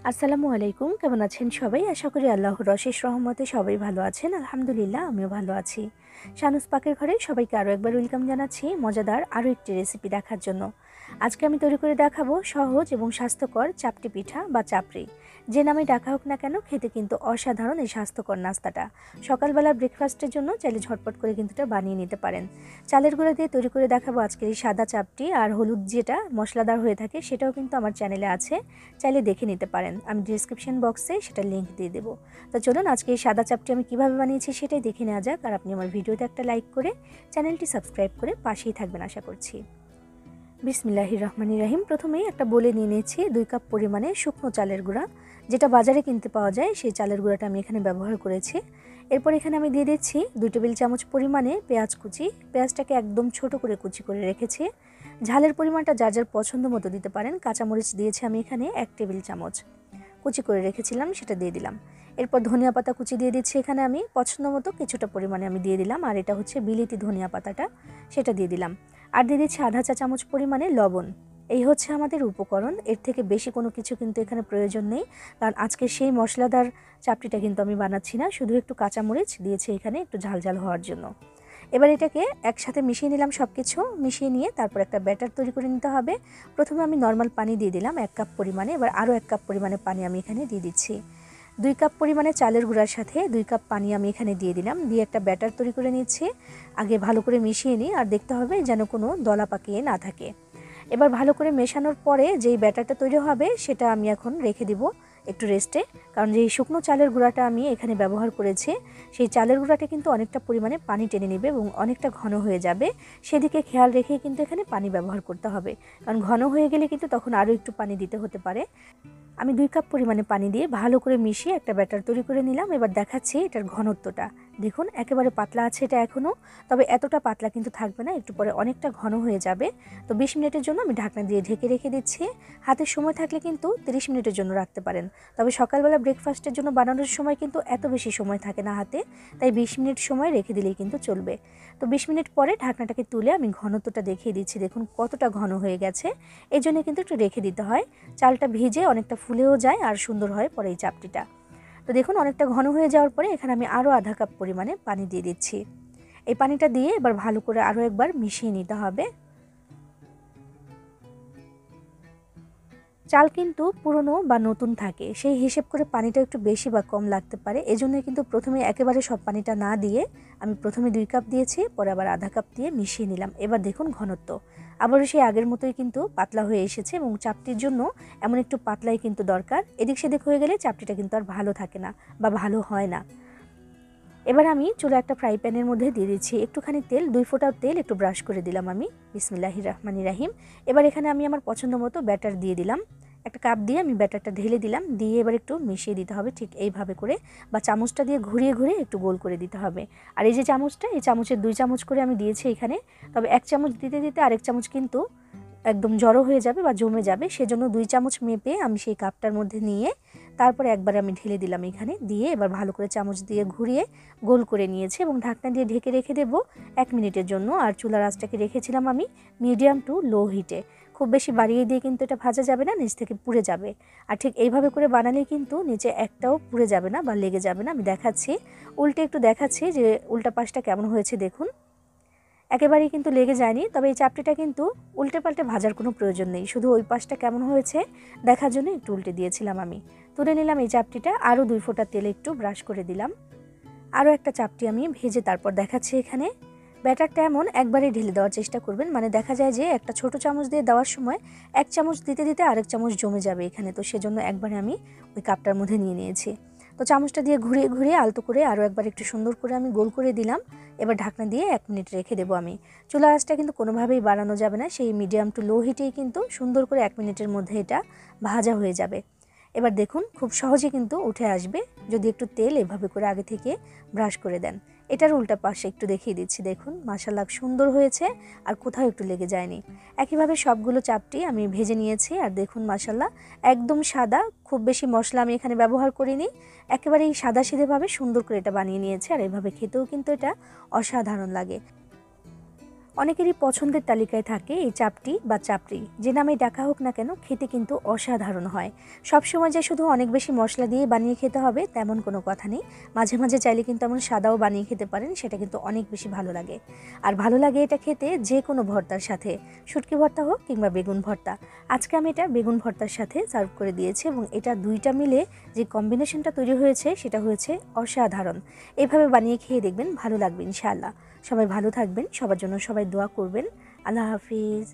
আসসালামু আলাইকুম, কেমন আছেন সবাই? আশা করি আল্লাহর অশেষ রহমতে সবাই ভালো আছেন। আলহামদুলিল্লাহ, আমিও ভালো আছি। শানুস পাকের ঘরে সবাইকে আরও একবার ওয়েলকাম জানাচ্ছি মজাদার আরও একটি রেসিপি দেখার জন্য। আজকে আমি তৈরি করে দেখাবো সহজ এবং স্বাস্থ্যকর চাপটি পিঠা বা চাপড়ি। যে নামে ডাকা হোক না কেন, খেতে কিন্তু অসাধারণ এই স্বাস্থ্যকর নাস্তাটা। সকালবেলা ব্রেকফাস্টের জন্য চাইলে ঝটপট করে কিন্তু এটা বানিয়ে নিতে পারেন। চালের গুঁড়া দিয়ে তৈরি করে দেখাবো আজকের এই সাদা চাপটি। আর হলুদ যেটা মশলাদার হয়ে থাকে সেটাও কিন্তু আমার চ্যানেলে আছে, চাইলে দেখে নিতে পারেন। আমি ডিসক্রিপশন বক্সে সেটা লিঙ্ক দিয়ে দেবো। তো চলুন আজকে এই সাদা চাপটি আমি কীভাবে বানিয়েছি সেটাই দেখে নেওয়া যাক। আর আপনি আমার ভিডিওতে একটা লাইক করে চ্যানেলটি সাবস্ক্রাইব করে পাশেই থাকবেন আশা করছি। বিসমিল্লাহির রহমানির রহিম। প্রথমেই একটা বলে নিয়ে নিয়েছি 2 কাপ পরিমাণে শুকনো চালের গুঁড়া, যেটা বাজারে কিনতে পাওয়া যায় সেই চালের গুঁড়াটা আমি এখানে ব্যবহার করেছি। এরপর এখানে আমি দিয়ে দিচ্ছি 2 টেবিল চামচ পরিমাণে পেঁয়াজ কুচি। পেঁয়াজটাকে একদম ছোট করে কুচি করে রেখেছি। ঝালের পরিমাণটা যার যার পছন্দ মতো দিতে পারেন। কাঁচামরিচ দিয়েছি আমি এখানে 1 টেবিল চামচ, কুচি করে রেখেছিলাম সেটা দিয়ে দিলাম। এরপর ধনিয়া পাতা কুচি দিয়ে দিচ্ছি এখানে আমি পছন্দ মতো কিছুটা পরিমাণে আমি দিয়ে দিলাম। আর এটা হচ্ছে বিলিতি ধনিয়া পাতাটা, সেটা দিয়ে দিলাম। আর দিয়ে দিচ্ছি আধা চা চামচ পরিমাণে লবণ। এই হচ্ছে আমাদের উপকরণ, এর থেকে বেশি কোনো কিছু কিন্তু এখানে প্রয়োজন নেই, কারণ আজকে সেই মশলাদার চাপটিটা কিন্তু আমি বানাচ্ছি না, শুধু একটু কাঁচামরিচ দিয়েছি এখানে একটু ঝালঝাল হওয়ার জন্য। এবার এটাকে একসাথে মিশিয়ে নিলাম, সব কিছু মিশিয়ে নিয়ে তারপর একটা ব্যাটার তৈরি করে নিতে হবে। প্রথমে আমি নর্মাল পানি দিয়ে দিলাম 1 কাপ পরিমাণে, এবার আরও 1 কাপ পরিমাণে পানি আমি এখানে দিয়ে দিচ্ছি। 2 কাপ পরিমাণে চালের গুঁড়ার সাথে 2 কাপ পানি আমি এখানে দিয়ে দিলাম, দিয়ে একটা ব্যাটার তৈরি করে নিচ্ছি। আগে ভালো করে মিশিয়ে নিই, আর দেখতে হবে যেন কোনো দলা পাকিয়ে না থাকে। এবার ভালো করে মেশানোর পরে যেই ব্যাটারটা তৈরি হবে সেটা আমি এখন রেখে দিব একটু রেস্টে, কারণ যেই শুকনো চালের গুঁড়াটা আমি এখানে ব্যবহার করেছি সেই চালের গুঁড়াটা কিন্তু অনেকটা পরিমাণে পানি টেনে নেবে এবং অনেকটা ঘন হয়ে যাবে। সেদিকে খেয়াল রেখে কিন্তু এখানে পানি ব্যবহার করতে হবে, কারণ ঘন হয়ে গেলে কিন্তু তখন আরও একটু পানি দিতে হতে পারে। আমি 2 কাপ পরিমাণে পানি দিয়ে ভালো করে মিশিয়ে একটা ব্যাটার তৈরি করে নিলাম। এবার দেখাচ্ছি এটার ঘনত্বটা। দেখুন একেবারে পাতলা আছে এটা এখনও, তবে এতটা পাতলা কিন্তু থাকবে না, একটু পরে অনেকটা ঘন হয়ে যাবে। তো 20 মিনিটের জন্য আমি ঢাকনা দিয়ে ঢেকে রেখে দিচ্ছি। হাতে সময় থাকলে কিন্তু 30 মিনিটের জন্য রাখতে পারেন, তবে সকালবেলা ব্রেকফাস্টের জন্য বানানোর সময় কিন্তু এত বেশি সময় থাকে না হাতে, তাই 20 মিনিট সময় রেখে দিলেই কিন্তু চলবে। তো 20 মিনিট পরে ঢাকনাটাকে তুলে আমি ঘনত্বটা দেখিয়ে দিচ্ছি। দেখুন কতটা ঘন হয়ে গেছে, এই জন্য কিন্তু একটু রেখে দিতে হয়। চালটা ভিজে অনেকটা ফুলেও যায় আর সুন্দর হয় পরে এই চাপটিটা। তো দেখুন অনেকটা ঘন হয়ে যাওয়ার পরে এখানে আমি আরও আধা কাপ পরিমাণে পানি দিয়ে দিচ্ছি। এই পানিটা দিয়ে এবার ভালো করে আরও একবার মিশিয়ে নিতে হবে। চাল কিন্তু পুরনো বা নতুন থাকে, সেই হিসেব করে পানিটা একটু বেশি বা কম লাগতে পারে। এজন্য কিন্তু প্রথমে একেবারে সব পানিটা না দিয়ে আমি প্রথমে 2 কাপ দিয়েছি, পরে আবার আধা কাপ দিয়ে মিশিয়ে নিলাম। এবার দেখুন ঘনত্ব আবারও সেই আগের মতোই কিন্তু পাতলা হয়ে এসেছে, এবং চাপটির জন্য এমন একটু পাতলাই কিন্তু দরকার। এদিক সেদিক হয়ে গেলে চাপটিটা কিন্তু আর ভালো থাকে না বা ভালো হয় না। এবার আমি চুলা একটা ফ্রাই প্যানের মধ্যে দিয়ে দিচ্ছি একটুখানি তেল, 2 ফোঁটা তেল একটু ব্রাশ করে দিলাম আমি। বিসমিল্লাহির রহমানির রহিম। এবার এখানে আমি আমার পছন্দ মতো ব্যাটার দিয়ে দিলাম। একটা কাপ দিয়ে আমি ব্যাটারটা ঢেলে দিলাম, দিয়ে এবার একটু মিশিয়ে দিতে হবে ঠিক এইভাবে করে, বা চামচটা দিয়ে ঘুরিয়ে ঘুরিয়ে একটু গোল করে দিতে হবে। আর এই যে চামচটা, এই চামচের 2 চামচ করে আমি দিয়েছি এখানে, তবে 1 চামচ দিতে দিতে আরেক চামচ কিন্তু একদম জড়ো হয়ে যাবে বা জমে যাবে, সেজন্য 2 চামচ মেপে আমি সেই কাপটার মধ্যে নিয়ে তারপরে একবার আমি ঢেলে দিলাম এখানে, দিয়ে এবার ভালো করে চামচ দিয়ে ঘুরিয়ে গোল করে নিয়েছি এবং ঢাকনা দিয়ে ঢেকে রেখে দেব 1 মিনিটের জন্য। আর চুলার আঁচটাকে রেখেছিলাম আমি মিডিয়াম টু লো হিটে, খুব বেশি বাড়িয়ে দিয়ে কিন্তু এটা ভাজা যাবে না, নিচ থেকে পুড়ে যাবে। আর ঠিক এইভাবে করে বানালে কিন্তু নিচে একটাও পুড়ে যাবে না বা লেগে যাবে না। আমি দেখাচ্ছি, উল্টে একটু দেখাচ্ছি যে উল্টা পাশটা কেমন হয়েছে। দেখুন একেবারেই কিন্তু লেগে যায়নি, তবে এই চাপটিটা কিন্তু উল্টে পাল্টে ভাজার কোনো প্রয়োজন নেই, শুধু ওই পাশটা কেমন হয়েছে দেখার জন্য একটু উল্টে দিয়েছিলাম আমি। তুলে নিলাম এই চাপটিটা, আরও 2 ফোঁটা তেলে একটু ব্রাশ করে দিলাম। আরও একটা চাপটি আমি ভেজে তারপর দেখাচ্ছি এখানে। ব্যাটারটা এমন একবারেই ঢেলে দেওয়ার চেষ্টা করবেন, মানে দেখা যায় যে একটা ছোট চামচ দিয়ে দেওয়ার সময় 1 চামচ দিতে দিতে আরেক চামচ জমে যাবে এখানে, তো সেজন্য একবারে আমি ওই কাপটার মধ্যে নিয়ে নিয়েছি। তো চামচটা দিয়ে ঘুরিয়ে ঘুরিয়ে আলতো করে আরও একবার একটু সুন্দর করে আমি গোল করে দিলাম। এবার ঢাকনা দিয়ে 1 মিনিট রেখে দেবো আমি। চুলা আঁচটা কিন্তু কোনোভাবেই বাড়ানো যাবে না, সেই মিডিয়াম টু লো হিটেই কিন্তু সুন্দর করে 1 মিনিটের মধ্যে এটা ভাজা হয়ে যাবে। এবার দেখুন খুব সহজে কিন্তু উঠে আসবে যদি একটু তেল এভাবে করে আগে থেকে ব্রাশ করে দেন। এটার উল্টা পাশে একটু দেখিয়ে দিচ্ছি, দেখুন মাশাআল্লাহ সুন্দর হয়েছে আর কোথাও একটু লেগে যায়নি। একইভাবে সবগুলো চাপটি আমি ভেজে নিয়েছি, আর দেখুন মাশাআল্লাহ একদম সাদা, খুব বেশি মশলা আমি এখানে ব্যবহার করিনি, একেবারেই সাদাসিধেভাবে সুন্দর করে এটা বানিয়ে নিয়েছি। আর এভাবে খেতেও কিন্তু এটা অসাধারণ লাগে। অনেকেরই পছন্দের তালিকায় থাকে এই চাপটি বা চাপড়ি, যে নামে ডাকা হোক না কেন খেতে কিন্তু অসাধারণ হয়। সবসময় যে শুধু অনেক বেশি মশলা দিয়ে বানিয়ে খেতে হবে তেমন কোনো কথা নেই। মাঝে মাঝে চাইলে কিন্তু এমন সাদাও বানিয়ে খেতে পারেন, সেটা কিন্তু অনেক বেশি ভালো লাগে। আর ভালো লাগে এটা খেতে যে কোনো ভর্তার সাথে, শুটকি ভর্তা হোক কিংবা বেগুন ভর্তা। আজকে আমি এটা বেগুন ভর্তার সাথে সার্ভ করে দিয়েছি এবং এটা দুইটা মিলে যে কম্বিনেশনটা তৈরি হয়েছে সেটা হয়েছে অসাধারণ। এভাবে বানিয়ে খেয়ে দেখবেন, ভালো লাগবে ইনশাআল্লাহ। সবাই ভালো থাকবেন, সবার জন্য সবাই দোয়া করবেন। আল্লাহ হাফিজ।